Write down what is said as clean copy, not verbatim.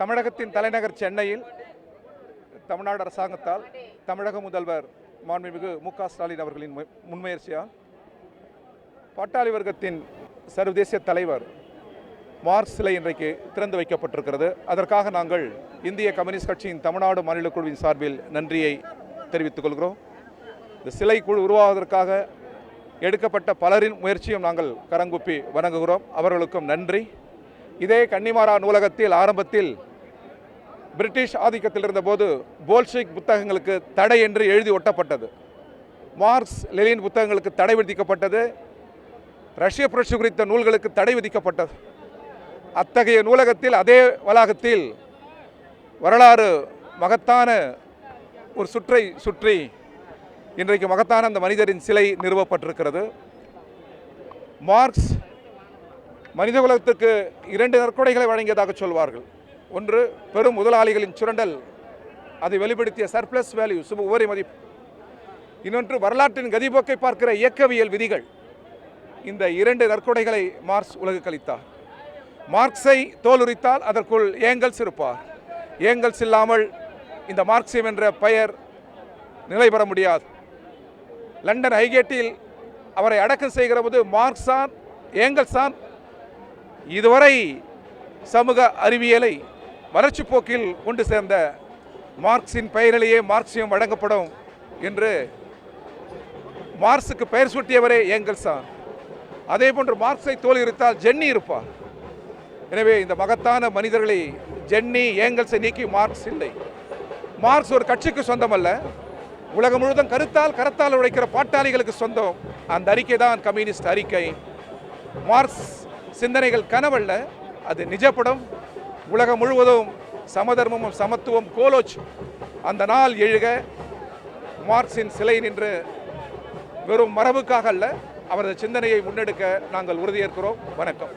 தமிழகத்தின் தலைநகர் சென்னையில் தமிழ்நாடு அரசாங்கத்தால் தமிழக முதல்வர் மாண்புமிகு மு.க. ஸ்டாலின் அவர்களின் முன்முயற்சியால் பாட்டாளி வர்க்கத்தின் சர்வதேச தலைவர் மார்க்ஸ் சிலை இன்றைக்கு திறந்து வைக்கப்பட்டிருக்கிறது. அதற்காக நாங்கள் இந்திய கம்யூனிஸ்ட் கட்சியின் தமிழ்நாடு மாநில குழுவின் சார்பில் நன்றியை தெரிவித்துக் கொள்கிறோம். இந்த சிலை குழு உருவாவதற்காக எடுக்கப்பட்ட பலரின் முயற்சியும் நாங்கள் கரங்குப்பி வணங்குகிறோம். அவர்களுக்கும் நன்றி. இதே கன்னிமாரா நூலகத்தில் ஆரம்பத்தில் பிரிட்டிஷ் ஆதிக்கத்தில் இருந்தபோது போல்ஷிக் புத்தகங்களுக்கு தடை என்று எழுதி ஒட்டப்பட்டது. மார்க்ஸ் லெனின் புத்தகங்களுக்கு தடை விதிக்கப்பட்டது. ரஷ்ய புரட்சி குறித்த நூல்களுக்கு தடை விதிக்கப்பட்டது. அத்தகைய நூலகத்தில் அதே வளாகத்தில் வரலாறு மகத்தான ஒரு சுற்றை சுற்றி இன்றைக்கு மகத்தான அந்த மனிதரின் சிலை நிறுவப்பட்டிருக்கிறது. மார்க்ஸ் மனித குலத்துக்கு 2 நற்கொடைகளை வழங்கியதாக சொல்வார்கள். ஒன்று, பெரும் முதலாளிகளின் சுரண்டல், அதை வெளிப்படுத்திய சர்ப்ளஸ் வேல்யூ, உபரி மதிப்பு. இன்னொன்று, வரலாற்றின் கதிபோக்கை பார்க்கிற இயக்கவியல் விதிகள். இந்த 2 நற்கொடைகளை மார்க்ஸ் உலகுக்கு அளித்தார். மார்க்ஸை தோலுரித்தால் அதற்குள் ஏங்கல்ஸ் இருப்பார். ஏங்கல்ஸ் இல்லாமல் இந்த மார்க்சியம் என்ற பெயர் நிலை பெற முடியாது. லண்டன் ஹைகேட்டில் அவரை அடக்கம் செய்கிற போது மார்க்ஸான் ஏங்கல்ஸான் இதுவரை சமூக அறிவியலை வளர்ச்சி போக்கில் கொண்டு சேர்ந்த மார்க்சின் பெயரிலேயே மார்க்சியம் வழங்கப்படும் என்று மார்க்ஸுக்கு பெயர் சூட்டியவரே ஏங்கல்ஸான். அதே போன்று மார்க்ஸை தோலுரித்தால் ஜென்னி இருப்பார். எனவே இந்த மகத்தான மனிதர்களை ஜென்னி ஏங்கல்ஸை நீக்கி மார்க்ஸ் இல்லை. மார்க்ஸ் ஒரு கட்சிக்கு சொந்தமல்ல, உலகம் முழுவதும் கரத்தால் உழைக்கிற பாட்டாளிகளுக்கு சொந்தம். அந்த அறிக்கை தான் கம்யூனிஸ்ட் அறிக்கை. மார்க்ஸ் சிந்தனைகள் கனவல்ல, அது நிஜப்படும். உலகம் முழுவதும் சமதர்மமும் சமத்துவம் கோலோச் அந்த நாள் எழுக. மார்க்சின் சிலை நின்று வெறும் மரபுக்காக அல்ல, அவரது சிந்தனையை முன்னெடுக்க நாங்கள் உறுதியேற்கிறோம். வணக்கம்.